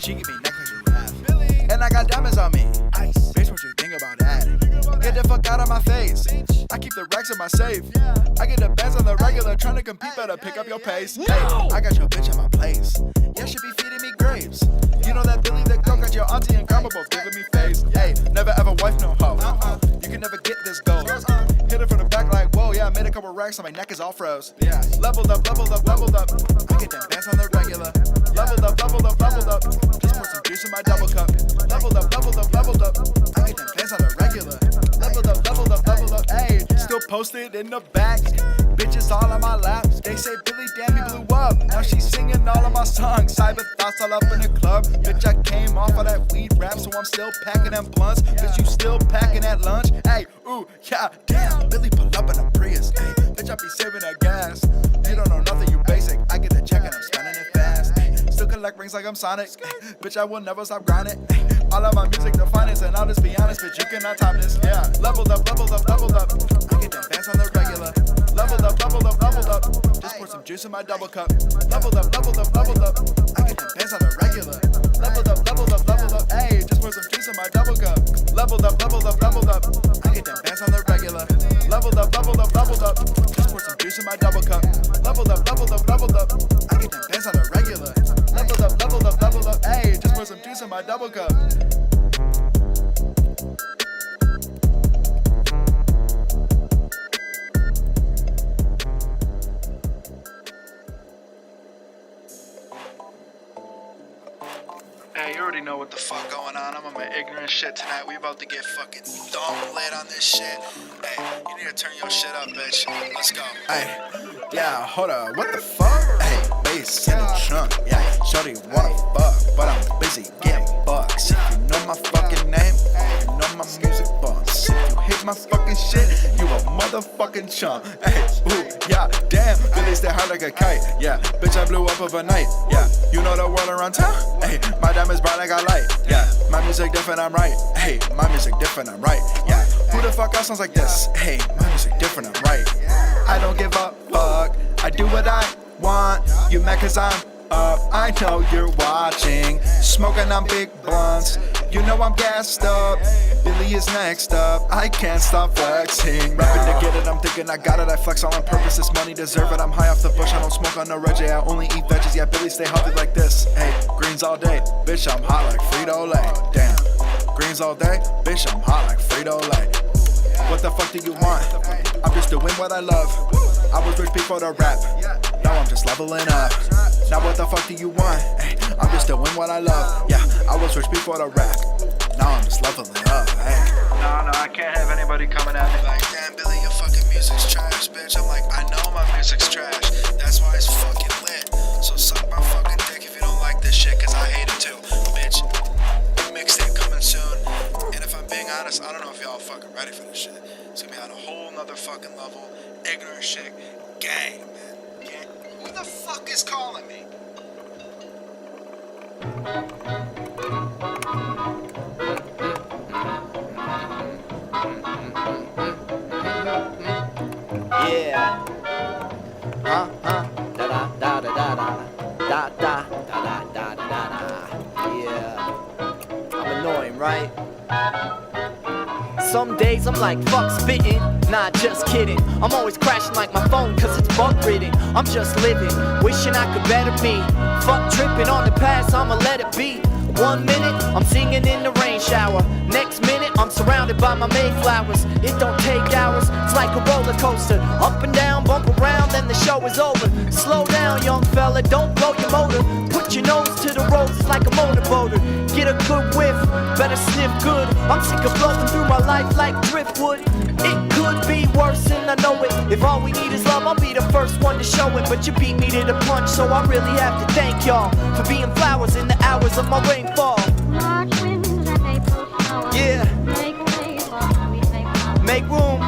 She give me necklace and laugh. And I got diamonds on me. Ice. Bitch, what you think about that? Get the fuck out of my face. I keep the racks in my safe. I get the bands on the regular, trying to compete, better pick up your pace. Hey, I got your bitch in my place. Yeah, she be feeding me grapes. You know that Billy the Goat got your auntie and grandma both giving me face. Hey, never ever wife no hoe. You can never get this gold. Hit it from the back like, whoa, yeah, I made a couple racks and my neck is all froze. Yeah, leveled up, leveled up, leveled up. I get them bands on the regular. Leveled up, leveled up, leveled up. Just pour some juice in my double cup. Leveled up, leveled up, leveled up. I get them bands on the regular. Leveled up, leveled up, leveled up. Hey, still posted in the back. Bitches all on my lap. They say Billy, damn, you blew up. Now she's singing all of my songs. Cyber thoughts all up in the club. Bitch, I came off of that weed rap, so I'm still packing them blunts. Bitch, you still packing that lunch. Hey, ooh, yeah, damn. Billy pull up in a Prius. Hey, bitch, I be saving that gas. You don't know nothing, you basic. I get the check and I'm spending it fast. Hey, still collect rings like I'm Sonic. Hey, bitch, I will never stop grinding. Hey, all of my music the finest, and I'll just be honest, bitch, you cannot top this. Yeah, leveled up, leveled up, leveled up. I get them bands on the regular. Leveled up, leveled up, leveled up. Just pour some juice in my double cup. Leveled up, leveled up, leveled up. I get them bands on the regular. Leveled up, leveled up, leveled up. Hey, just pour some juice in my double cup. Leveled up, leveled up, leveled up. I get them bands on the regular. Leveled up, leveled up, leveled up. Just pour some juice in my double cup. Leveled up, leveled up, leveled up. I get them bands on the regular. Leveled up, leveled up, leveled up. Hey, just pour some juice in my double cup. Hey, you already know what the fuck going on. I'm on my ignorant shit tonight. We about to get fucking dumb lit on this shit. Hey, you need to turn your shit up, bitch. Let's go. Hey, yeah, hold up. What the fuck? Hey, bass in the trunk. Yeah, shorty wanna fuck, but I'm busy getting bucks. If you know my fucking name, you know my music bumps. If you hate my fucking shit, you a motherfucking chump. Hey, ooh, yeah, damn. Billy stay hard like a kite. Yeah, bitch, I blew up overnight. Yeah, you know the world around town. Hey, my diamonds bright like I light. Yeah, my music different, I'm right. Hey, my music different, I'm right. Yeah, who the fuck else sounds like this? Hey, my music different, I'm right. I don't give a fuck. I do what I want. You mad cause I'm up. I know you're watching. Smoking on big blunts. You know I'm gassed up. Billy is next up. I can't stop flexing. Rapping to get it, I'm thinking I got it. I flex all on purpose, this money deserve it. I'm high off the bush, I don't smoke on no Reggie. I only eat veggies, yeah, Billy stay healthy like this. Hey, greens all day, bitch, I'm hot like Frito-Lay. Damn, greens all day, bitch, I'm hot like Frito-Lay. What the fuck do you want? I'm just doing what I love. I was rich before the rap, now I'm just leveling up. Now what the fuck do you want? Hey, I'm just doing what I love. Yeah, I was rich before the rap, now I'm just leveling up. Hey. No, I can't have anybody coming at me like, damn, Billy, your fucking music's trash, bitch. I'm like, I know my music's trash, that's why it's fucking lit. So suck my fucking dick if you don't like this shit, cause I hate it too, bitch. Mixtape coming soon, and if I'm being honest, I don't know if y'all fucking ready for this shit. It's gonna be on a whole nother fucking level. Ignorant shit, gang, man. Gang. Who the fuck is calling me? Yeah. Da da da da da da da da da da da da. Yeah. I'm annoying, right? Some days I'm like, fuck spitting, nah, just kidding. I'm always crashing like my phone cause it's bug ridden. I'm just living, wishing I could better me. Fuck tripping on the past, I'ma let it be. 1 minute, I'm singing in the rain shower. Next minute, I'm surrounded by my MayFlowers. It don't take hours, it's like a roller coaster. Up and down, bump around, then the show is over. Slow down, young fella, don't blow your motor. Put your nose to the roses like a motorboater. Get a good whiff, better sniff good. I'm sick of blowing through my life like driftwood. It could be worse and I know it. If all we need is love, I'll be the first one to show it. But you beat me to the punch, so I really have to thank y'all for being flowers in the hours of my rainfall. March winds and April showers. Yeah. Make way while we say flowers. Make room.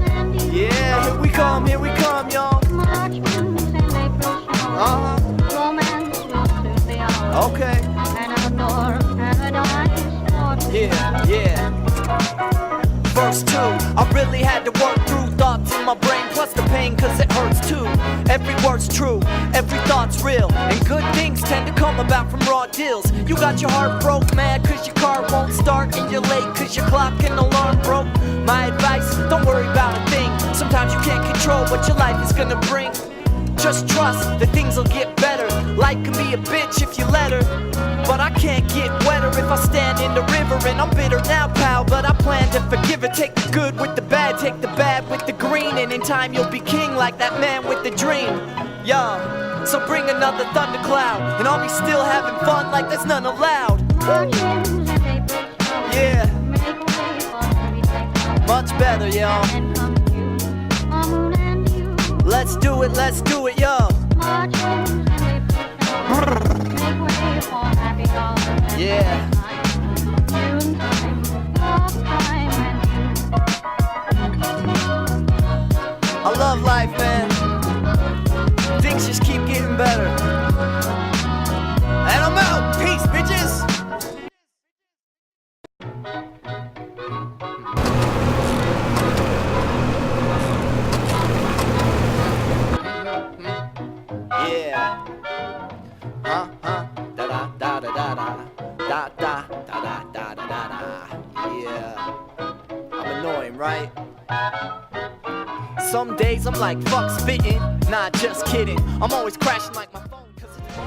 And then Yeah, here we come, y'all. March winds and April showers. Romance will soon be ours. Okay. And outdoor paradise. Yeah. works too. I really had to work through thoughts in my brain, plus the pain cause it hurts too. Every word's true, every thought's real, and good things tend to come about from raw deals. You got your heart broke, mad cause your car won't start, and you're late cause your clock and alarm broke. My advice, don't worry about a thing. Sometimes you can't control what your life is gonna bring. Just trust that things will get better. Life can be a bitch if you let her, but I can't get wetter if I stand in the river. And I'm bitter now, pal, but I plan to forgive her. Take the good with the bad, take the bad with the green, and in time you'll be king like that man with the dream. Yeah, so bring another thundercloud, and I'll be still having fun like there's none allowed. Yeah, much better, y'all. Let's do it, yo. Yeah. I love life, man. Things just keep getting better. And I'm out. Peace, bitches. Yeah. Da da da da da da da da da da da. Yeah. I'm annoying, right? Some days I'm like, fuck spitting. Nah, just kidding. I'm always crashing like my phone cause it's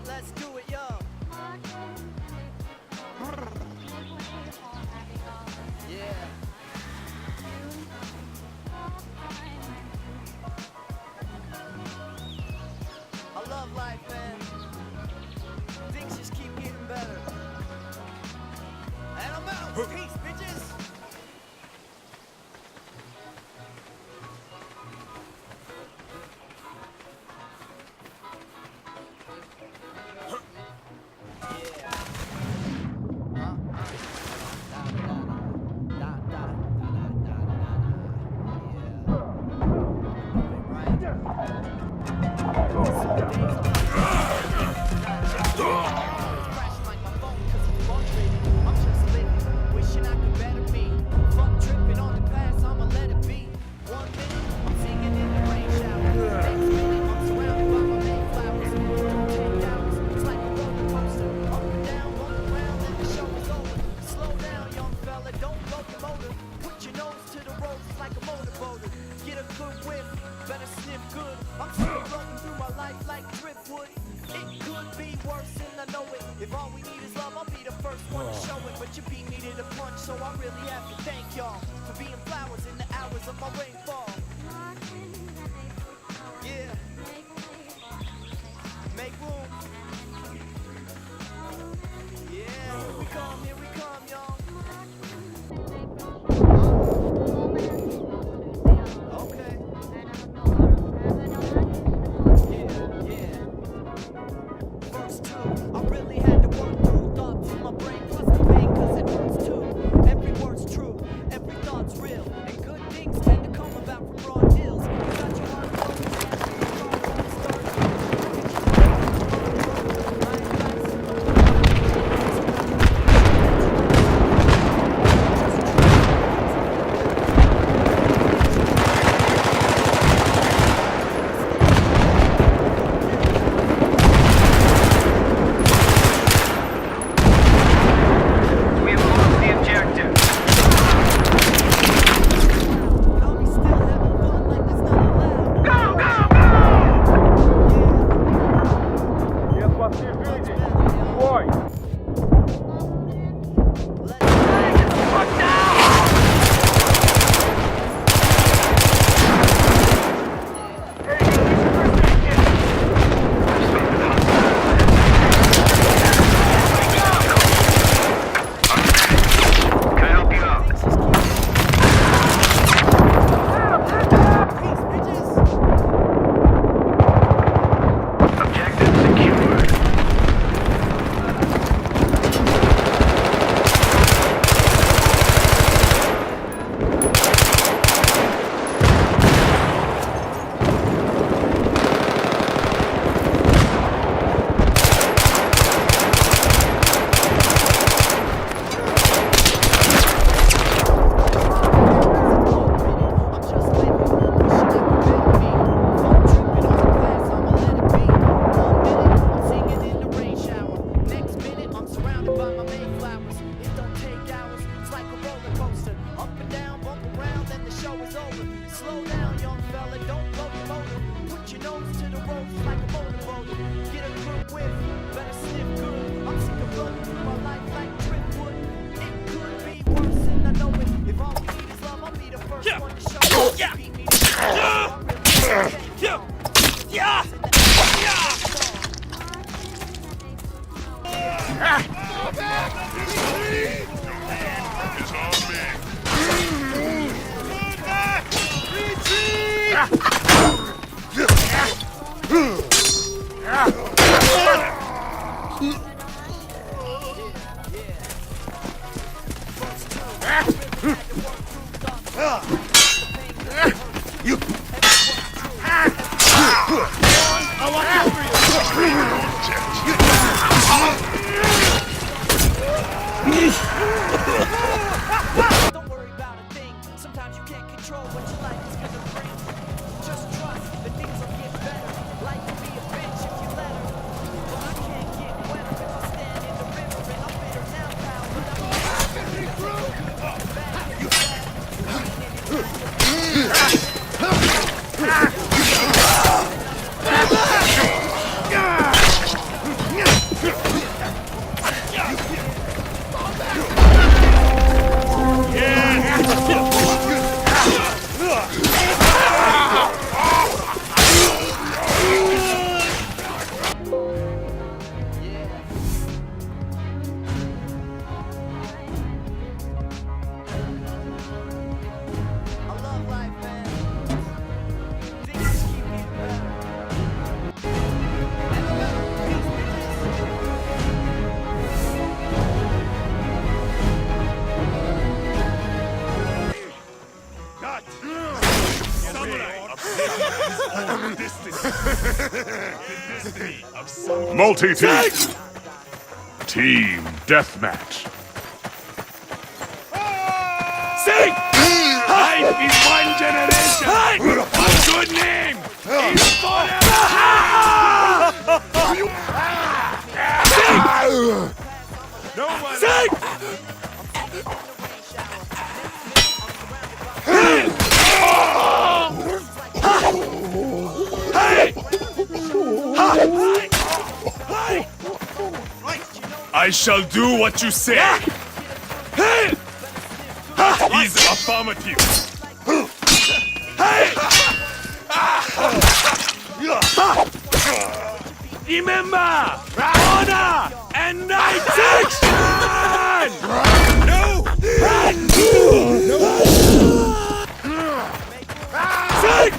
let's do it, yo. Yeah. I love life, man. Things just keep getting better. And I'm out. Peace, bitches. coaster. Up and down, bump around, then the show is over. Slow down, young fella, don't blow your motor. Put your nose to the ropes like a motorboat. Get a good whiff, better sniff good. I'm sick of running through my life like Tripwood. It could be worse, and I know it. If all we need is love, I'll be the first one to show it. Beat me to the Don't worry about a thing. Sometimes you can't control what your life is gonna bring. Just trust that things will get better. Life can be a bitch if you let her. But I can't get wetter if I stand in the river. And I'm bitter now, pal. But I'm Multi-team. Team deathmatch. Sing! Life is one generation. One good name is forever. Sing! No one. Sing! I shall do what you say. He's affirmative. Remember, honor and action. No. Sing.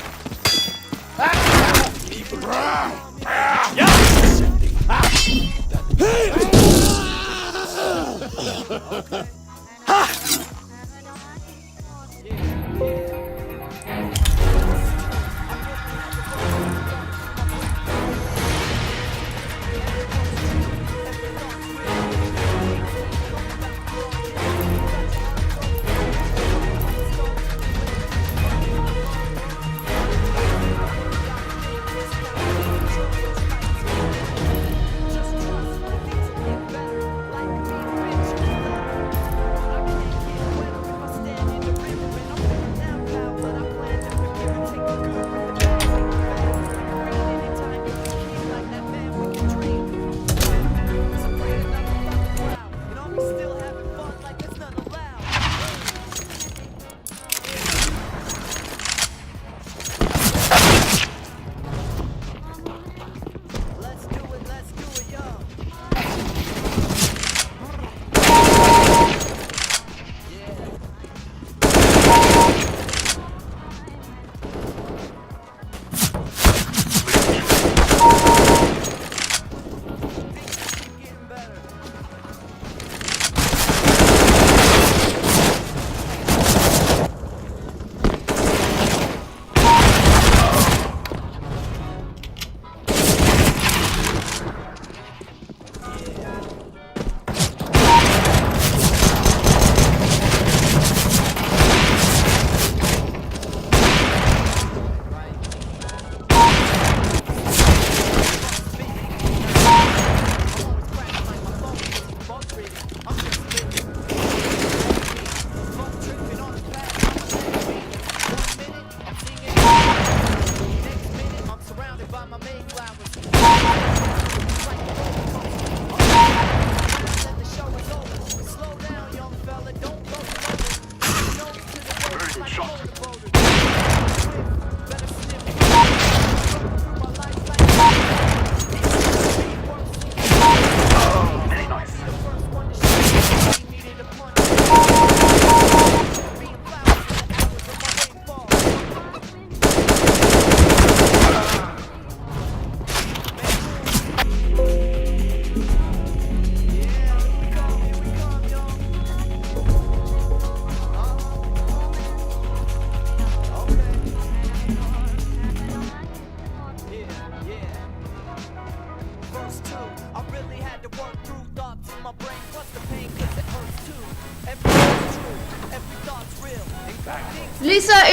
Lisa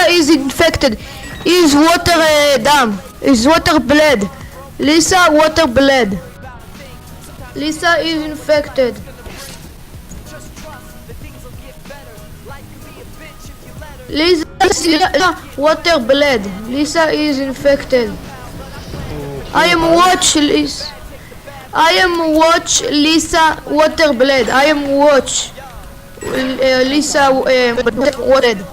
is infected. Is water dam. Is water bled. Lisa water bled. Lisa is infected. Lisa water bled. Lisa is infected. I am watch Lisa. I am watch Lisa water bled. I am watch Lisa watered.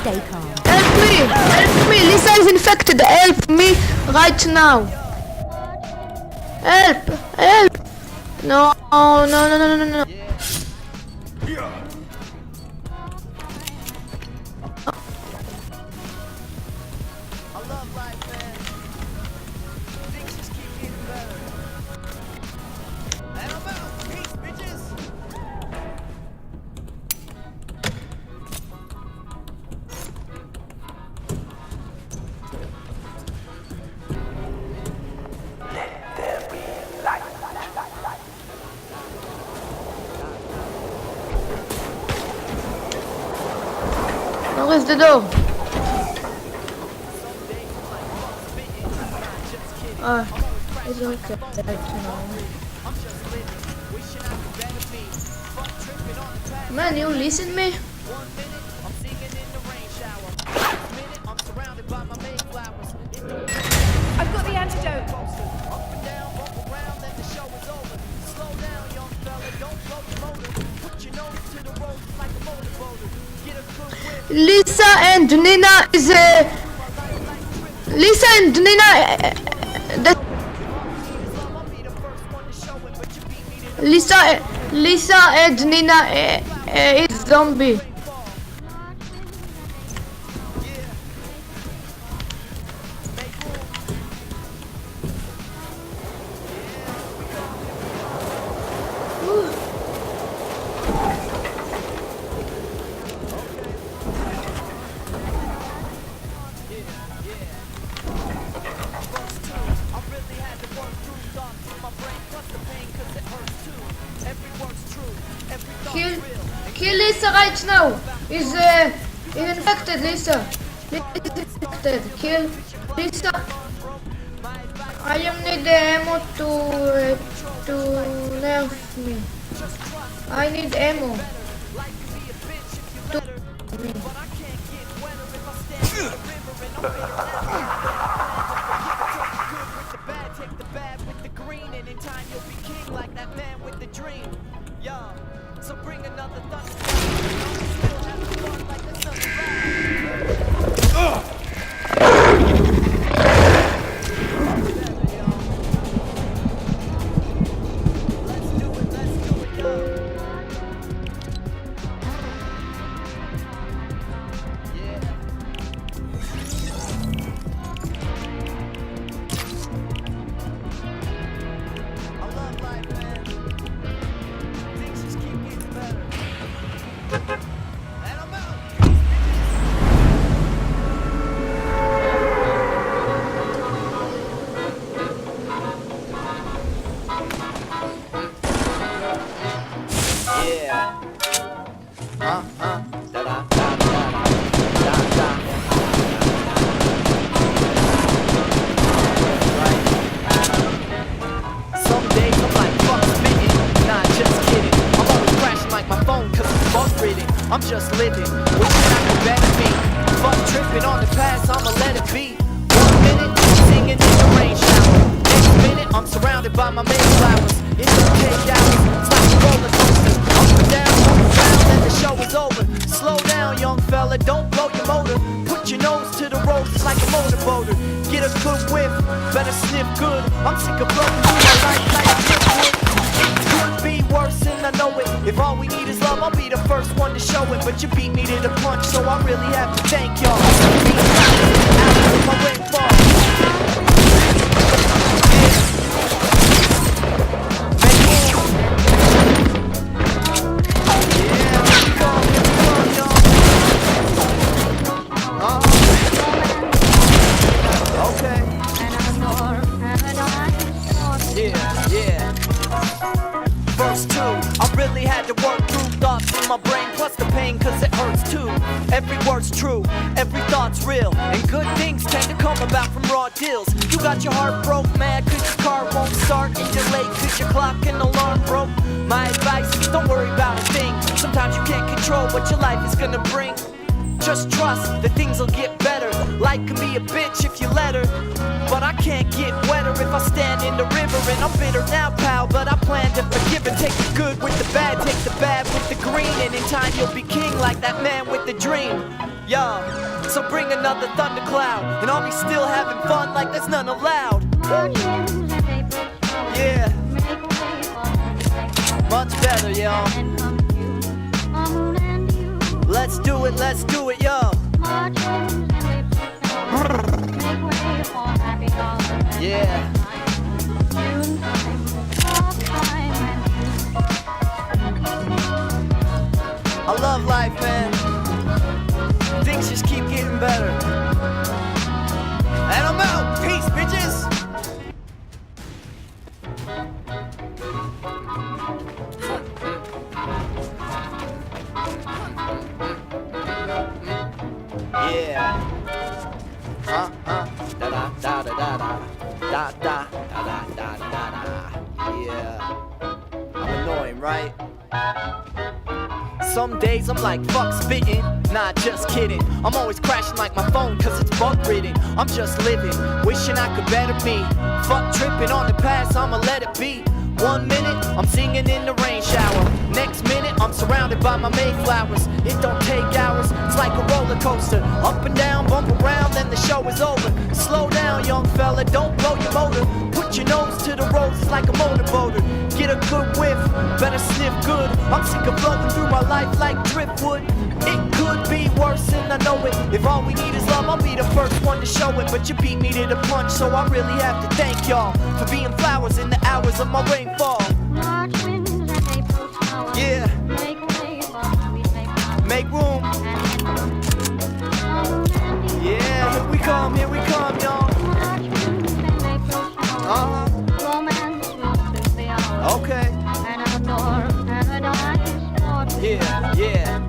Stay calm. Help me, Lisa is infected. Help me right now. Help. No. Where is the door? It's okay. Man, you listen me? I've got the antidote. Lisa and Nina is Lisa and Nina Lisa and Nina is zombie. Kill Lisa right now. Is infected. Lisa is infected. Kill Lisa. I am need ammo to nerf me. I need ammo. So bring another I'm just living, wishing I could better be. Fuck tripping on the past, I'ma let it be. 1 minute, singing in the rain shower. Next minute, I'm surrounded by my MayFlowers. It's okay hours, it's like a roller coaster. Up and down, and the show is over. Slow down, young fella, don't blow your motor. Put your nose to the road, it's like a motorboater. Get a good whiff, better sniff good. I'm sick of blowing through my life like a driftwood. Could be worse and I know it. If all we need is love, I'll be the first one to show it. But you beat me to the punch, so I really have to thank y'all. Beat out of my rainfall. Yeah, to work through thoughts in my brain, plus the pain cause it hurts too. Every word's true, every thought's real, and good things tend to come about from raw deals. You got your heart broke, mad cause your car won't start, and you're late cause your clock and alarm broke. My advice, don't worry about a thing. Sometimes you can't control what your life is gonna bring. Just trust that things will get better. Life can be a bitch if you let her, but I can't get wetter if I stand in the river. And I'm bitter now, pal, but I plan to forgive and take the good with the bad, take the bad with the green, and in time you'll be king like that man with the dream. Yeah, so bring another thundercloud, and I'll be still having fun like there's none allowed. Yeah, much better, y'all. Let's do it, yo. Yeah. I love life, man. Things just keep getting better. And I'm out. Peace, bitches. Yeah. Da da da da da da da da da da da. Yeah. I'm annoying, right? Some days I'm like, fuck spitting. Nah, just kidding. I'm always crashing like my phone cause it's bug ridden. I'm just living, wishing I could better me. Fuck tripping on the past, I'ma let it be. 1 minute, I'm singing in the rain shower. Next minute, I'm surrounded by my MayFlowers. It don't take hours, it's like a roller coaster. Up and down, bump around, then the show is over. Slow down, young fella, don't blow your motor. Put your nose to the roads, it's like a motorboater. Get a good whiff, better sniff good. I'm sick of floating through my life like driftwood. It could be worse and I know it. If all we need is love, I'll be the first one to show it. But you beat me to the punch, so I really have to thank y'all for being flowers in the hours of my rainfall. Yeah. Make room. Yeah, here we come, y'all. Okay. Yeah.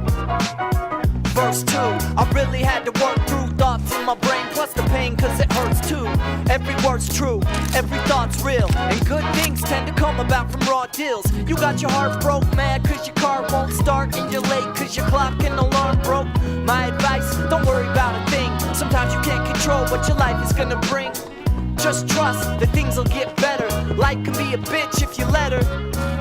Verse 2, I really had to work through thoughts in my brain, plus the pain cause it hurts too. Every word's true, every thought's real, and good things tend to come about from raw deals. You got your heart broke, mad cause your car won't start, and you're late cause your clock and alarm broke. My advice, don't worry about a thing. Sometimes you can't control what your life is gonna bring. Just trust that things will get better. Life can be a bitch if you let her,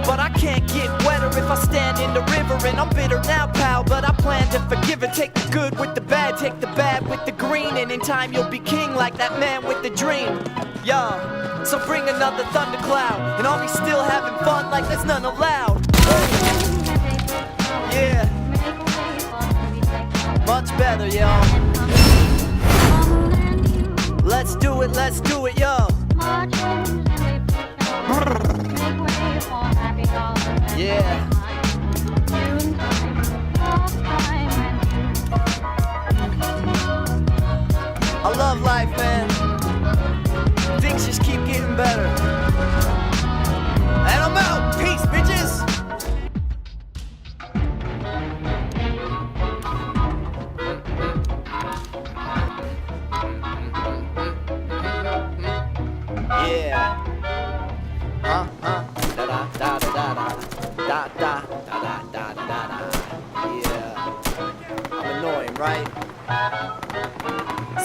but I can't get wetter if I stand in the river. And I'm bitter now, pal, but I plan to forgive and take the good with the bad, take the bad with the green, and in time you'll be king like that man with the dream. Yeah, so bring another thundercloud, and I'll be still having fun like there's none allowed. Yeah, much better, y'all. Let's do it, yo. Yeah. I love life, man. Things just keep getting better. And I'm out. Peace, bitches. Yeah. Da da da da da da da da da da. Yeah. I'm annoying, right?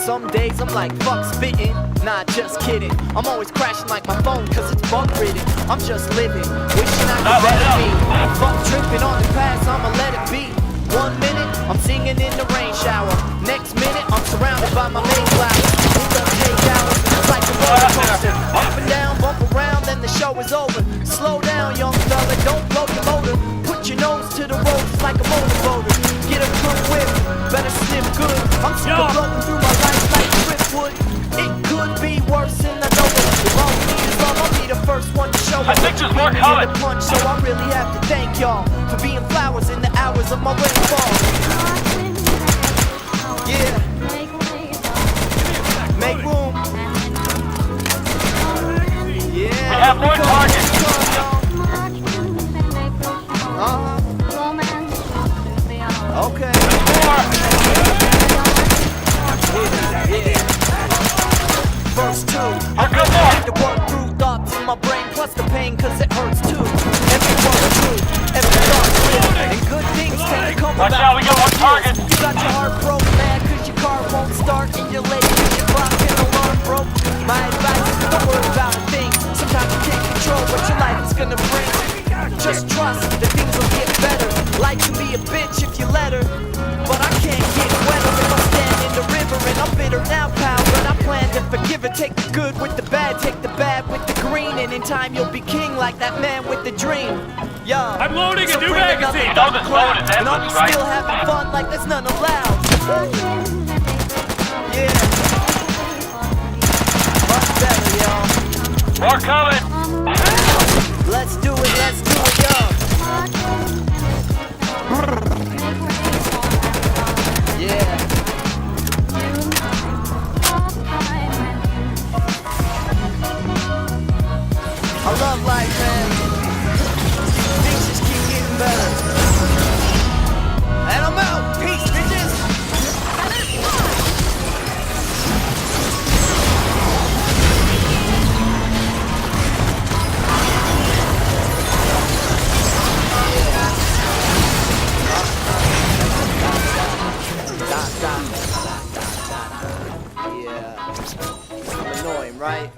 Some days I'm like, fuck spitting. Nah, just kidding. I'm always crashing like my phone cause it's bug ridden. I'm just living, wishing I could better me. Fuck tripping on the past, I'ma let it be. 1 minute, I'm singing in the rain shower. Next minute, I'm surrounded by my MayFlowers. It doesn't take hours, it's like a roller coaster. Up and down, bump around, then the show is over. Slow down, young fella, don't blow your motor. Put your nose to the road, it's like a motorboater. Get a good whip, better sniff good. I'm sick of floating through my life like driftwood. It could be worse and I know it. If all we need is love, I'll be the first one to show it. I think there's more coming. The punch, so I really have to thank y'all for being flowers in the hours of my rainfall. Yeah. Make room. Yeah. We have more targets. Uh-huh. Okay. Yeah. Verse 2, I really had to work through thoughts in my brain, plus the pain, cause it hurts too. Every word's true, every thought's real, and good things tend to come about. Watch out, we got one target. You got your heart broke, man, cause your car won't start, and you're late cause your clock and alarm broke. My advice is don't worry about a thing. Sometimes you can't control what your life is gonna bring. Just trust that things will get better. Life can be a bitch if you let her, but I can't get wetter if I stand in the river. And I'm bitter now, pal, but I plan to forgive her. Take the good with the bad, take the bad with the green, and in time you'll be king like that man with the dream. Yeah. I'm loading a new bring another magazine. thundercloud, This mode is and I'll be endless, right? still having fun like there's none allowed. Yeah. Much better, y'all. More coming. Let's do it, y'all. Yeah. I love life, man. Things just keep getting better. And I'm out. Peace, bitches. Yeah. I'm annoying, right?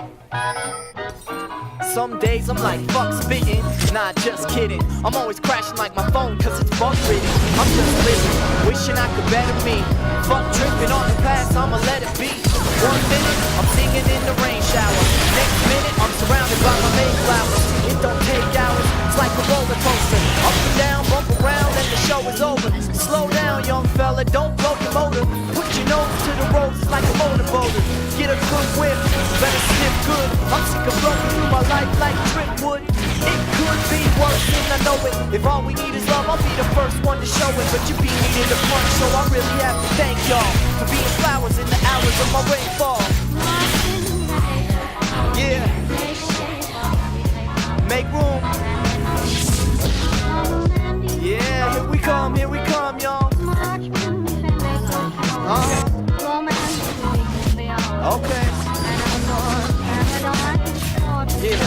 Some days I'm like, fuck spitting, nah, just kidding. I'm always crashing like my phone cause it's bug ridden. I'm just living, wishing I could better me. Fuck tripping on the past, I'ma let it be. 1 minute, I'm singing in the rain shower. Next minute, I'm surrounded by my MayFlowers. It don't take hours, it's like a roller coaster. Up and down, bump around, and the show is over. Slow down, young fella, don't blow your motor. Put your nose to the ropes like a motorboater. Get a good whip, better sniff good. I'm sick of blowing through my life like Tripwood. It could be worse than I know it. If all we need is love, I'll be the first one to show it. But you beat me to the punch, so I really have to thank y'all for being flowers in the hours of my rainfall. Yeah. Make room. Yeah, here we come, y'all. Okay. Yeah.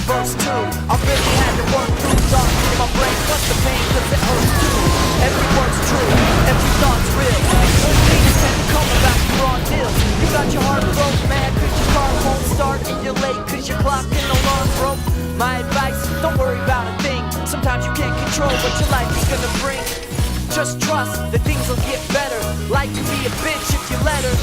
Verse 2, I really had to work through thoughts in my brain, plus the pain cause it hurts too. Every word's true, every thought's real, and good things tend to come about the broad deal. You got your heart broke, man, cause your car won't start, and you're late cause your clock and alarm broke. My advice, don't worry about a thing. Sometimes you can't control what your life is gonna bring. Just trust that things will get better. Life can be a bitch if you let her,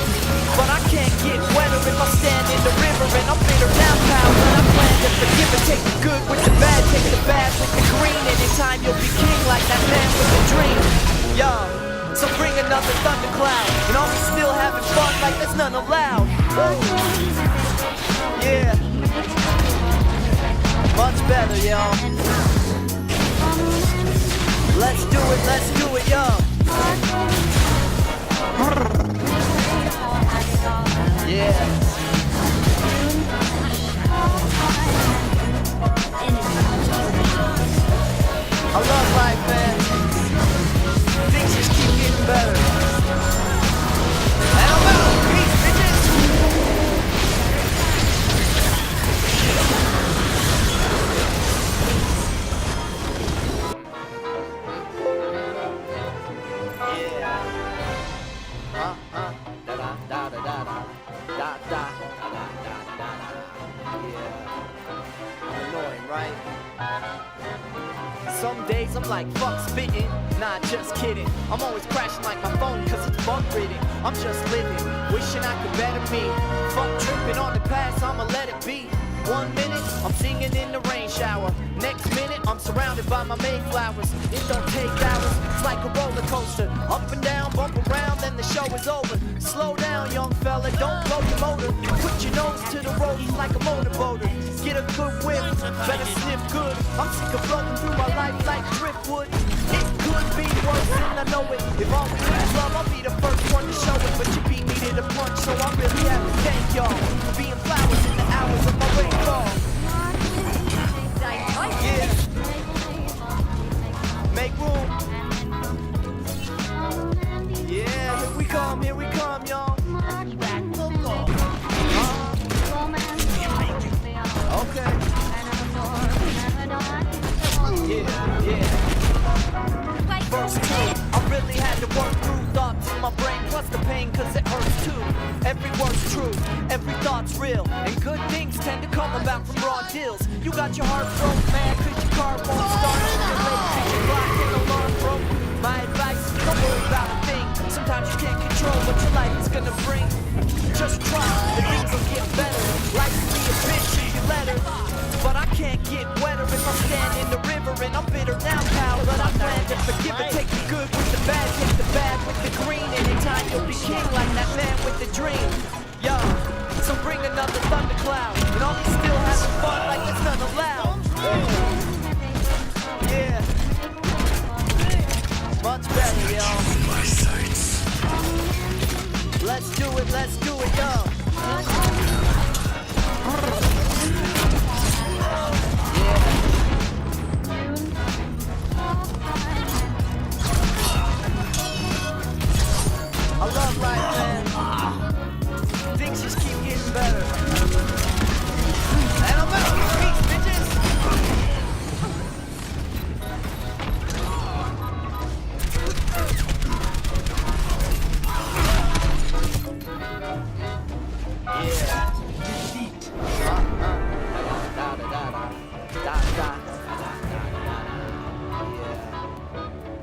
but I can't get wetter if I stand in the river. And I'm bitter now, pal, but I plan to forgive her. Take the good with the bad, take the bad with the green, and in time you'll be king like that man with the dream. Yo, so bring another thundercloud, and I'll be still having fun like there's none allowed. Yeah. Much better, y'all. Let's do it, y'all. Yeah. I love life, man. Things just keep getting better. And I'm out. Peace, bitches. Some days I'm like, fuck spitting, nah, just kidding. I'm always crashing like my phone cause it's bug ridden. I'm just living, wishing I could better me. Fuck tripping on the past, I'ma let it be. 1 minute, I'm singing in the rain shower. Next minute, I'm surrounded by my MayFlowers. It don't take hours, it's like a roller coaster. Up and down, bump around, then the show is over. Slow down, young fella, don't blow your motor. Put your nose to the ropes like a motorboater. Get a good whip, better sniff good. I'm sick of floating through my life like driftwood. It could be worse than I know it. If all we need is love, I'll be the first one to show it. But you beat me to the punch, so I really have to thank y'all for being flowers in the hours of my rainfall. Yeah. Make room. every word's true, every thought's real, and good things tend to come about from raw deals. You got your heart broke, man, cause your car won't start, and you're late cause your clock and alarm broke. My advice, don't worry about a thing. Sometimes you can't control what your life is gonna bring. Just trust that things will get better. Life can be a bitch if you let her, but I can't get wetter if I stand in the river. And I'm bitter now, pal, but I plan to forgive and take the good with the bad, take the bad with the green. And in time you'll be king like that man with the dream. Yo, so bring another thundercloud, and I'll be still having fun like it's none allowed. Yeah, much better, yo. Let's do it, yo. I love life, man. Things just keep getting better. And I'm out. Peace, bitches. Yeah.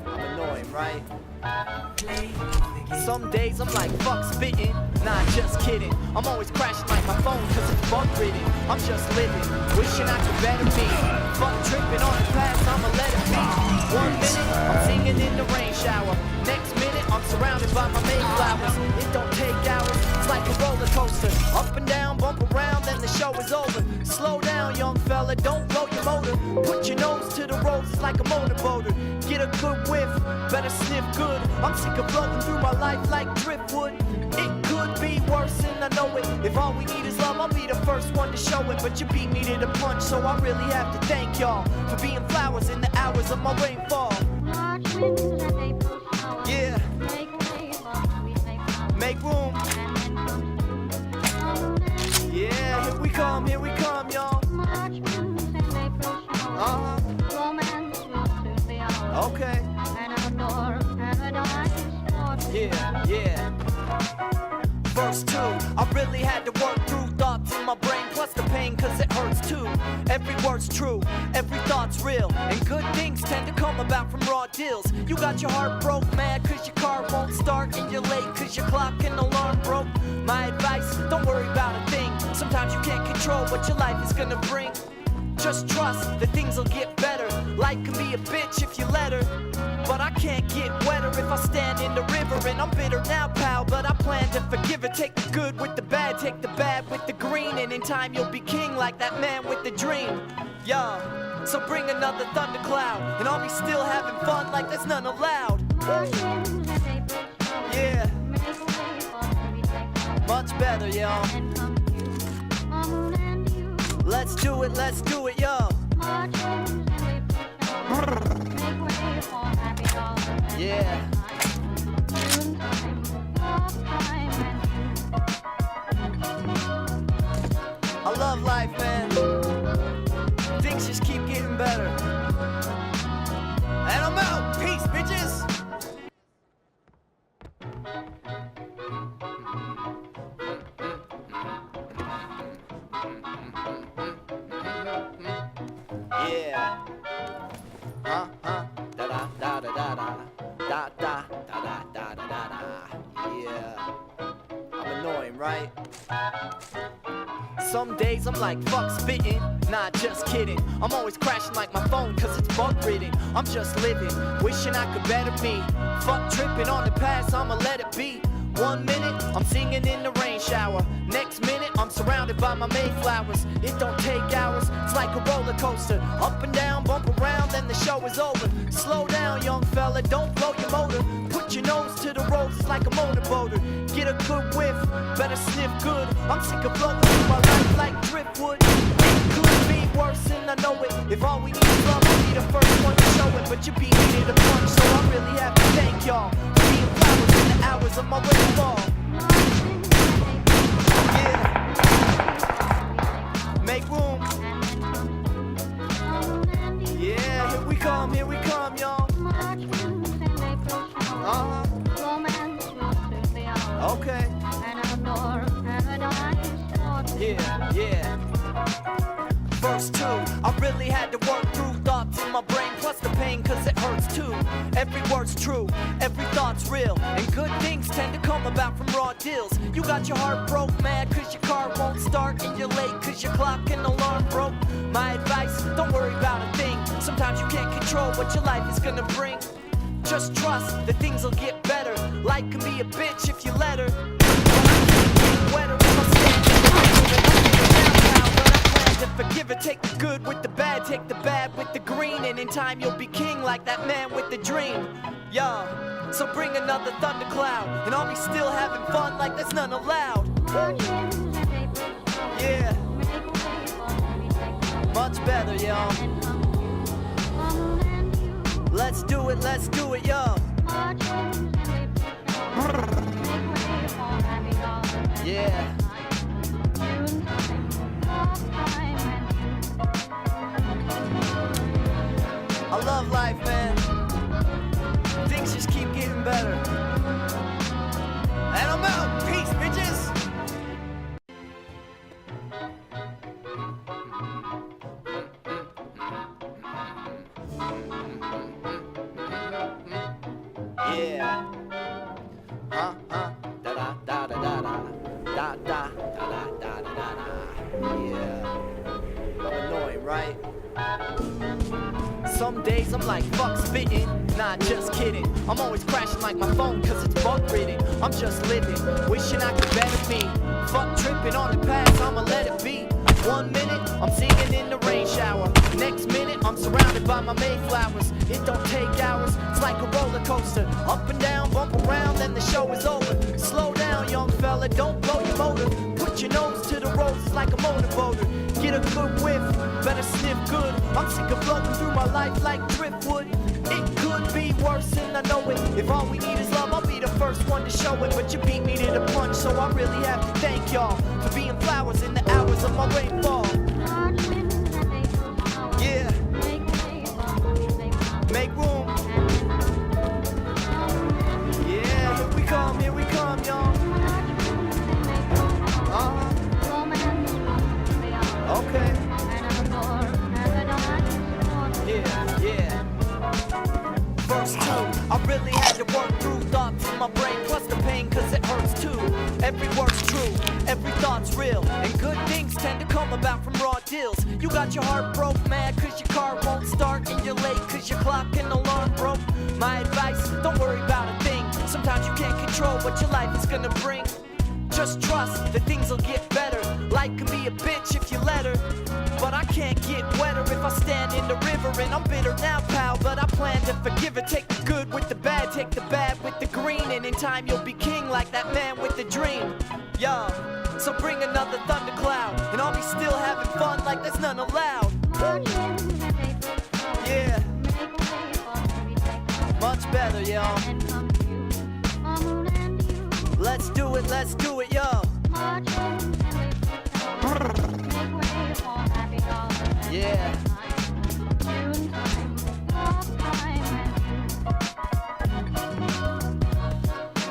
I'm annoying, right? Some days I'm like, fuck spitting. Nah, just kidding. I'm always crashing like my phone cause it's bug ridden. I'm just living, wishing I could better me. Fuck tripping on the past, I'ma let it be. 1 minute, I'm singing in the rain shower. Next minute, I'm surrounded by my MayFlowers. It don't take hours, it's like a roller coaster. Up and down, bump around, then the show is over. Slow down, young fella, don't blow your motor. Put your nose to the roses like a motorboater. Get a good whiff, better sniff good. I'm sick of floating through my life like driftwood. It could be worse and I know it. If all we need is love, I'll be the first one to show it. But you beat me to the punch, so I really have to thank y'all for being flowers in the hours of my rainfall. Yeah, make room. Yeah, here we come, y'all. Okay. Yeah. Verse 2, I really had to work through thoughts in my brain, plus the pain cause it hurts too. Every word's true, every thought's real, and good things tend to come about from raw deals. You got your heart broke, mad cause your car won't start, and you're late cause your clock and alarm broke. My advice, don't worry about a thing. Sometimes you can't control what your life is gonna bring. Just trust that things will get better. Life can be a bitch if you let her, but I can't get wetter if I stand in the river. And I'm bitter now, pal, but I plan to forgive her. Take the good with the bad, take the bad with the green. And in time you'll be king like that man with the dream. Yeah, so bring another thundercloud, and I'll be still having fun like there's none allowed. Yeah, much better, y'all. Let's do it, yo. Yeah. I love life, man. Things just keep getting better. And I'm out. Peace, bitches. Yeah. Da da da da da da da da da da da da. Yeah. I'm annoying, right? Some days I'm like, fuck spitting. Nah, just kidding. I'm always crashing like my phone cause it's bug ridden. I'm just living, wishing I could better me. Fuck tripping on the past, I'ma let it be. 1 minute, I'm singing in the rain shower. Next minute, I'm surrounded by my MayFlowers. It don't take hours, it's like a roller coaster. Up and down, bump around, then the show is over. Slow down, young fella, don't blow your motor. Put your nose to the roses like a motorboater. Get a good whiff, better sniff good. I'm sick of floating through my life like driftwood. It could be worse and I know it. If all we need is love, I'll be the first one to show it. But you beat me to the punch, so I really have to thank y'all for being flowers in the hours of my rainfall. Yeah, make room. Yeah, here we come, y'all. Okay. Verse 2, I really had to work through thoughts in my brain, plus the pain cause it hurts too. Every word's true, every thought's real, and good things tend to come about from raw deals. You got your heart broke, mad cause your car won't start, and you're late cause your clock and alarm broke. My advice, don't worry about a thing. Sometimes you can't control what your life is gonna bring. Just trust that things will get better. Life can be a bitch if you let her. Wetter if I stand to forgive her, take the good with the bad, take the bad with the green, and in time you'll be king like that man with the dream. Yeah, so bring another thundercloud, and I'll be still having fun like there's none allowed. Yeah, much better, y'all. Let's do it, y'all. Yeah. I love life, man. Things just keep getting better. And I'm out. Peace, bitches. Yeah. Da da da da da da da da da da da da da. Yeah. I'm annoying, right? Some days I'm like, fuck spitting, nah, just kidding. I'm always crashing like my phone cause it's bug ridden. I'm just living, wishing I could better me. Fuck tripping on the past, I'ma let it be. 1 minute, I'm singing in the rain shower. Next minute, I'm surrounded by my MayFlowers. It don't take hours, it's like a roller coaster. Up and down, bump around, then the show is over. Slow down, young fella, don't blow your motor. Put your nose to the ropes like a motorboater. Get a good whiff, better sniff good. I'm sick of floating through my life like driftwood. It could be worse and I know it. If all we need is love, I'll be the first one to show it. But you beat me to the punch, so I really have to thank y'all for being flowers in the hours of my rainfall. Yeah. Make room. Yeah, here we come, y'all. Okay. Yeah. Verse 2, I really had to work through thoughts in my brain, plus the pain cause it hurts too. Every word's true, every thought's real, and good things tend to come about from raw deals. You got your heart broke, mad cause your car won't start, and you're late cause your clock and alarm broke. My advice, don't worry about a thing. Sometimes you can't control what your life is gonna bring. Just trust that things will get better. Life can be a bitch if you let her, but I can't get wetter if I stand in the river. And I'm bitter now, pal, but I plan to forgive her. Take the good with the bad, take the bad with the green, and in time you'll be king like that man with the dream. Yeah, so bring another thundercloud, and I'll be still having fun like there's none allowed. Yeah, much better, y'all. Let's do it, y'all. Yeah.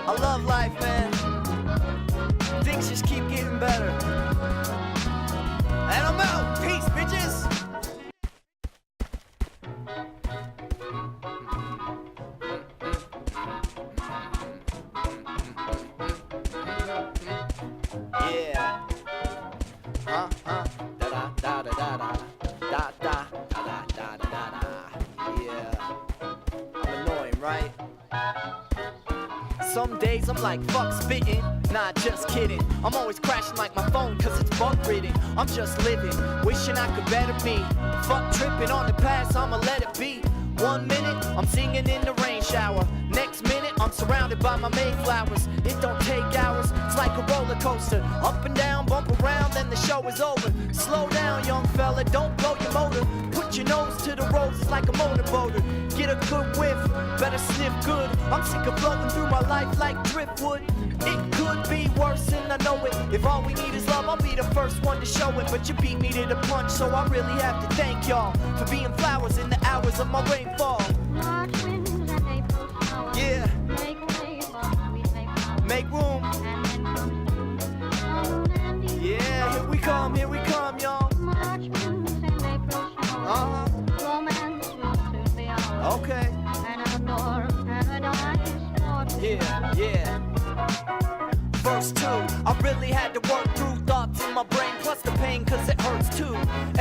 I love life, man. Things just keep getting better. And I'm out. Peace, bitches. Yeah. Da da da da da da da da da da da da. Yeah. I'm annoying, right? Some days I'm like, fuck spitting, nah, just kidding. I'm always crashing like my phone cause it's bug ridden. I'm just living, wishing I could better me. Fuck tripping on the past, I'ma let it be. 1 minute, I'm singing in the rain shower. Next minute, I'm surrounded by my MayFlowers. It don't take hours, it's like a roller coaster. Up and down, bump around, then the show is over. Slow down, young fella, don't blow your motor. Put your nose to the ropes, it's like a motorboater. Get a good whiff, better sniff good. I'm sick of floating through my life like driftwood. It could be worse and I know it. If all we need is love, I'll be the first one to show it. But you beat me to the punch, so I really have to thank y'all for being flowers in the hours of my rainfall. Yeah. Make room. Yeah, here we come, y'all.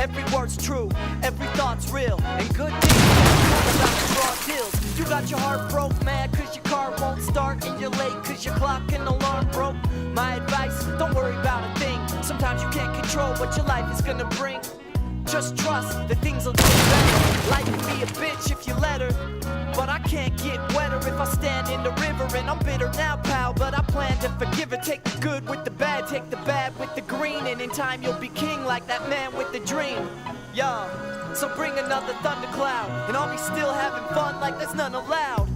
every word's true, every thought's real, and good things come about the raw deals. You got your heart broke, mad cause your car won't start, and you're late cause your clock and alarm broke. My advice, don't worry about a thing. Sometimes you can't control what your life is gonna bring. Just trust that things will get better. Life can be a bitch if you let her, but I can't get wetter if I stand in the river. And I'm bitter now, pal, but I plan to forgive her. Take the good with the bad, take the bad with the green, and in time you'll be king like that man with the dream. Yeah, so bring another thundercloud, and I'll be still having fun like there's none allowed.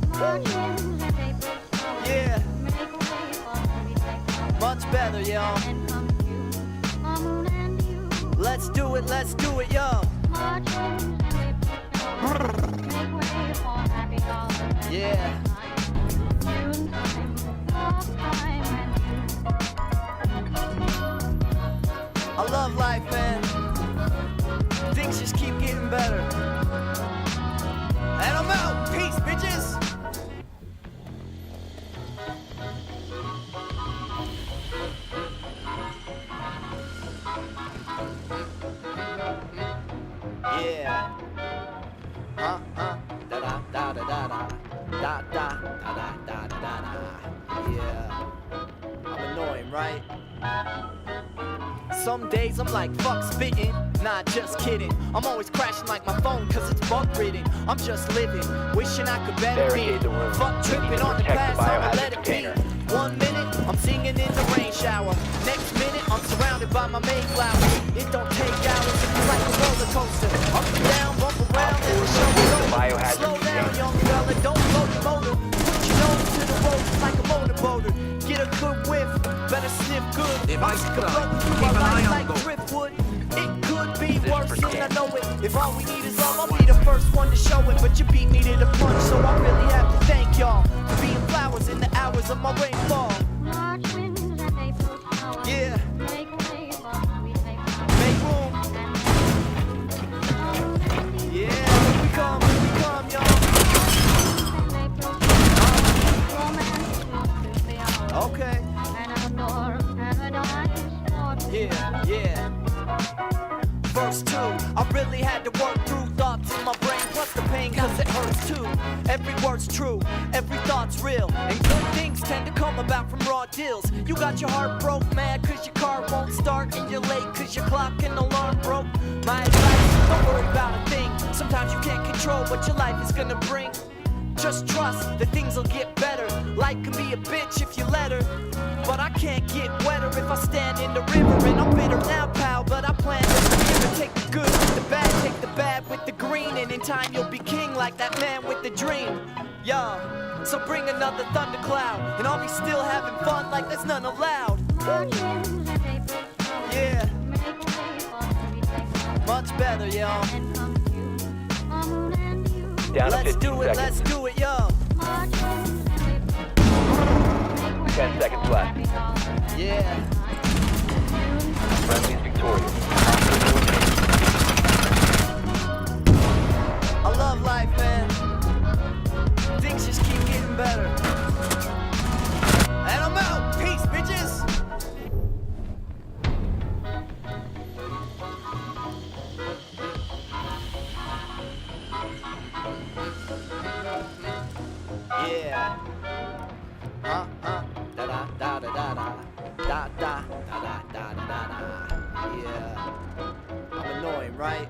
Yeah, much better, y'all. Let's do it, yo. Yeah. I love life, man. Things just keep getting better. And I'm out. Peace, bitches. Yeah. Da da da da da da da da da da da da. Yeah. I'm annoying, right? Some days I'm like, fuck spitting, nah, just kidding. I'm always crashing like my phone cause it's bug ridden. I'm just living, wishing I could better be. Fuck tripping on the past, I'ma let it be. 1 minute, I'm singing in the rain shower. Next minute, I'm surrounded by my MayFlowers. It don't take hours, it's like a roller coaster. Up and down, bump around, and the show is over. Slow down, young fella, don't blow your motor. Put your nose to the road, it's like a motorboater. Get a good whiff, better sniff good. I'm sick of floating through my life like driftwood. It could be worse, and I know it. If all we need is love, I'll be the first one to show it. But your beat needed a punch, so I really have to thank y'all for being flowers in the hours of my rainfall. Yeah. Make room. Yeah, here we come, y'all. Okay. Yeah. Verse 2, I really had to work through thoughts in my brain, plus the pain cause it hurts too. Every word's true, every thought's real, and good things tend to come about from raw deals. You got your heart broke, mad cause your car won't start, and you're late cause your clock and alarm broke. My advice, don't worry about a thing. Sometimes you can't control what your life is gonna bring. Just trust that things will get better. Life can be a bitch if you let her, but I can't get wetter if I stand in the river. And I'm bitter now, pal, but I plan to forgive her. Take the good with the bad, take the bad with the green, and in time you'll be king like that man with the dream. Yeah, so bring another thundercloud, and I'll be still having fun like there's none allowed. Yeah, much better, y'all. Let's do it, yo. 10 seconds left. Yeah. Friendly's victorious. I love life, man. Things just keep getting better. And I'm out. Peace, bitches. Yeah. Da da da da da da da da da da da da. Yeah. I'm annoying, right?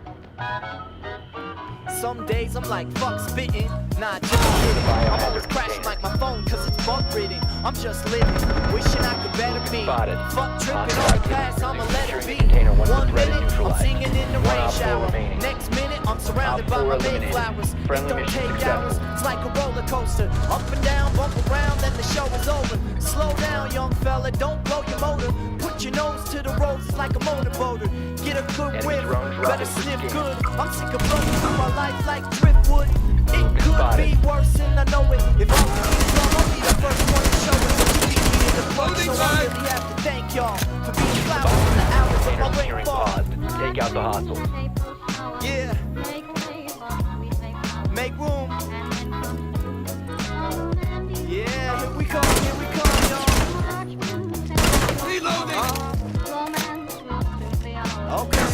Some days I'm like, fuck spitting, nah, just kidding. I'm always crashing like my phone cause it's bug ridden. I'm just living, wishing I could better be. Fuck tripping on the past, I'ma let it be. 1 minute, I'm singing in the rain shower. Next minute, I'm surrounded by my MayFlowers. It don't take hours, it's like a roller coaster. Up and down, bump around, then the show is over. Slow down, young fella, don't blow your motor. Put your nose to the road, it's like a motorboater. Get a good whiff, better sniff good. I'm sick of floating through my life like driftwood. It could be worse, and I know it. If all we need is love, I'll be the first one to show it. But you beat me in the punch, so I really have to thank y'all for being flowers in the hours of my rainfall. Take out the hostiles. Yeah. Make room. Yeah, here we come, y'all. Reloading. Okay.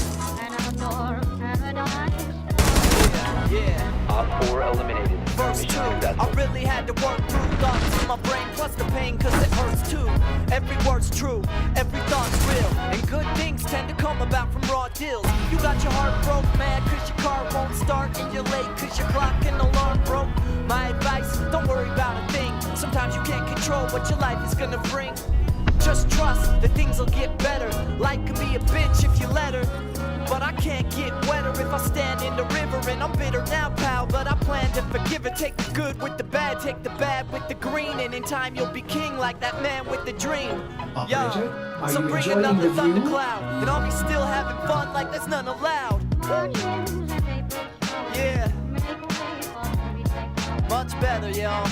Op 4 eliminated. Verse 2, Mission I successful. really had to work through thoughts in my brain, plus the pain, cause it hurts too. Every word's true, every thought's real, and good things tend to come about from raw deals. You got your heart broke, mad cause your car won't start, and you're late cause your clock and alarm broke. My advice, don't worry about a thing. Sometimes you can't control what your life is gonna bring. Just trust that things will get better. Life can be a bitch if you let her, but I can't get wetter if I stand in the river. And I'm bitter now, pal, but I plan to forgive her. Take the good with the bad, take the bad with the green, and in time you'll be king like that man with the dream. Operator, are So you bring enjoying another the view? thundercloud, and I'll be still having fun like there's none allowed. Yeah, much better, y'all.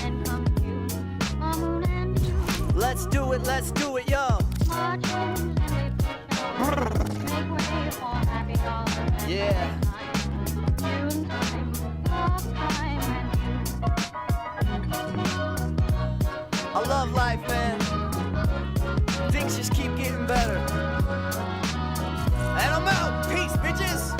Let's do it, yo. Yeah. I love life, man. Things just keep getting better. And I'm out. Peace, bitches.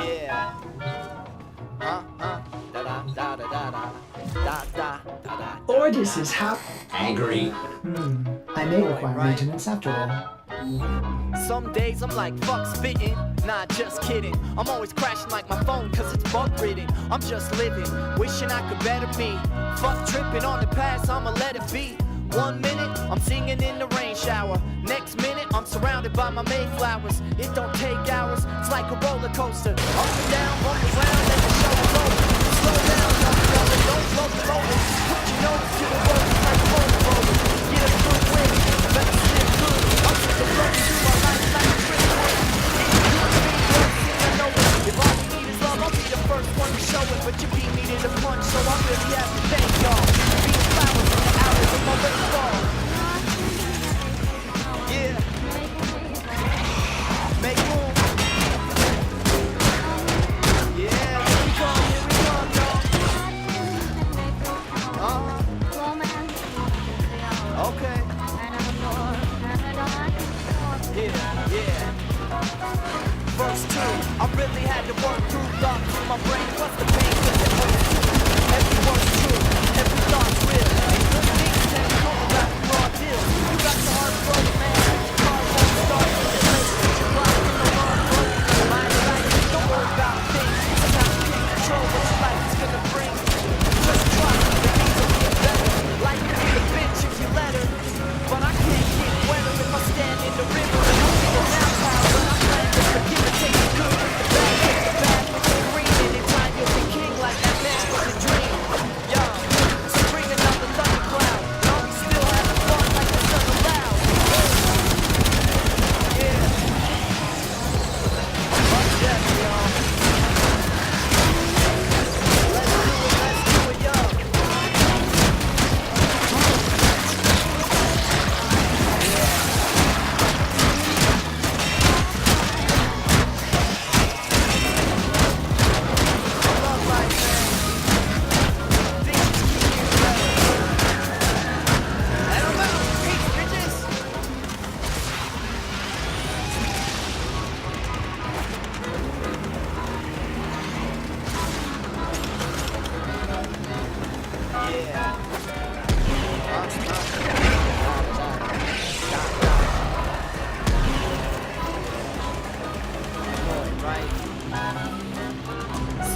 Yeah. Da da da da da da da da da. Ordis is angry. I may require Right. maintenance after all. Some days I'm like, fuck spitting. Nah, just kidding. I'm always crashing like my phone cause it's bug ridden. I'm just living, wishing I could better me. Fuck tripping on the past, I'ma let it be. 1 minute, I'm singing in the rain shower. Next minute, I'm surrounded by my MayFlowers. It don't take hours, it's like a roller coaster. Up and down, roll around, let the show is over. Slow down, young fella, don't float the motor. Put your nose to the road like a roller roller. Get a good win, better still good. I'm just a float through my life like a trip win. I know it. If all we need is love, I'll be the first one to show it. But you beat me to the punch, so I really have to thank y'all. Beat flowers in the hours of my baseball. Yeah. Make room. Yeah, here we come, y'all. Okay. Yeah. Verse 2, I really had to work through thoughts in my brain, plus the pain, cause it hurts too. Every word's true, every thought's real, and good things tend to come about from raw deals. You got your heart broken, man, your car won't start, and you're late, your clock and alarm broke. My advice, don't worry about things, sometimes you can't control what your life is gonna bring. Just trust that things will get better. Life can be a bitch if you let her, but I can't get wetter if I stand in the river. And I'm feeling now, pal, but I'm playing to forgive and take the good with the bad, take the bad with the green, and in time you'll be king like that man with the dream. Yo, so bring another thundercloud, and I'll be still having fun like the sun allowed. Yeah. Fuck that, y'all. Let's do it, yo.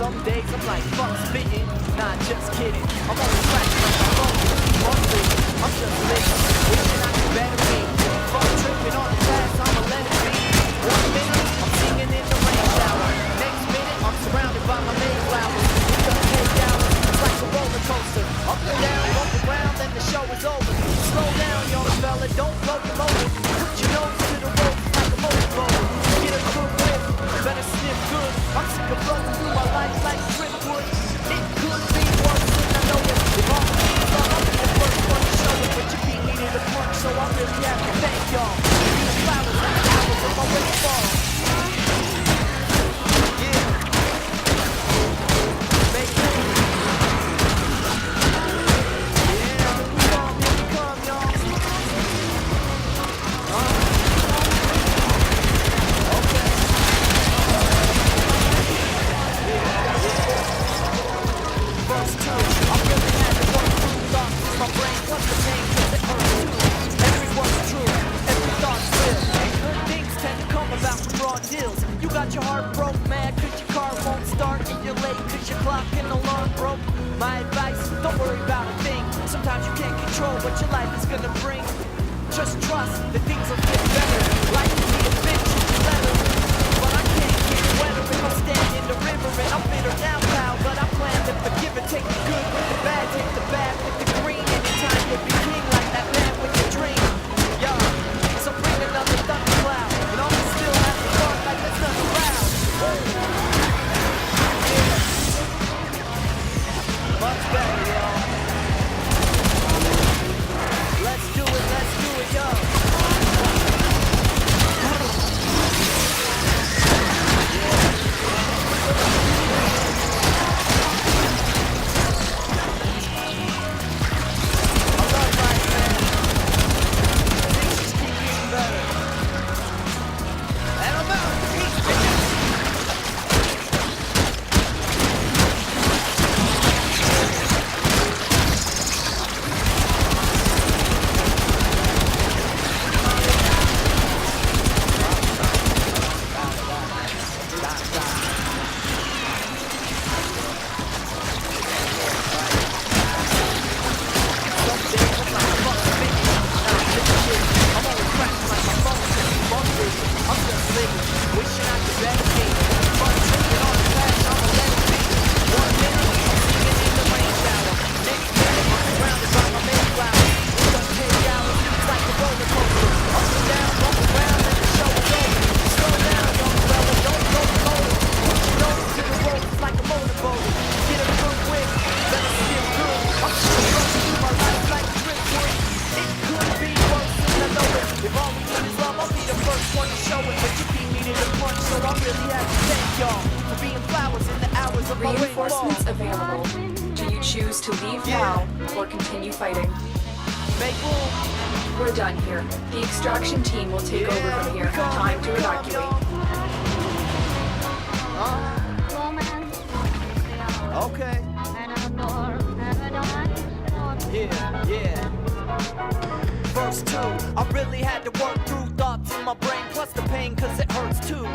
Some days I'm like, fuck spitting, nah, just kidding. I'm always cracking like my phone, I'm just living, wishing I could better me. Fuck tripping on the past, I'ma let it be. 1 minute, I'm singing in the rain shower. Next minute, I'm surrounded by my MayFlowers. It don't take hours, it's like a roller coaster. Up and down, bump around, then the show is over. Slow down, young fella, don't float the motor. Put your nose to the road like a motorboat. Get a good whip, better sniff good. I'm sick of floating through my life like driftwood. It could be worse, and I know it. control what your life is gonna bring. Just trust that things will get better. Life is the adventure letter. But I can't get wetter if I stand in the river. And I'm bitter now, pal, but I plan to forgive and take the good with the bad. Take the bad with the green. Anytime you'll be king like that man with your dream. Yeah, so bring another thundercloud. And all we still have to start like there's nothing loud. Much better, y'all. Let's do it, yo. I love life, man. Things just keep getting better. And I'm out. Reinforcements available. Do you choose to leave now or continue fighting? Make room. We're done here. The extraction team will take over from here. Time to evacuate. Okay. Yeah. First two, I really had to work through thoughts in my brain, plus the pain, cause it hurts too.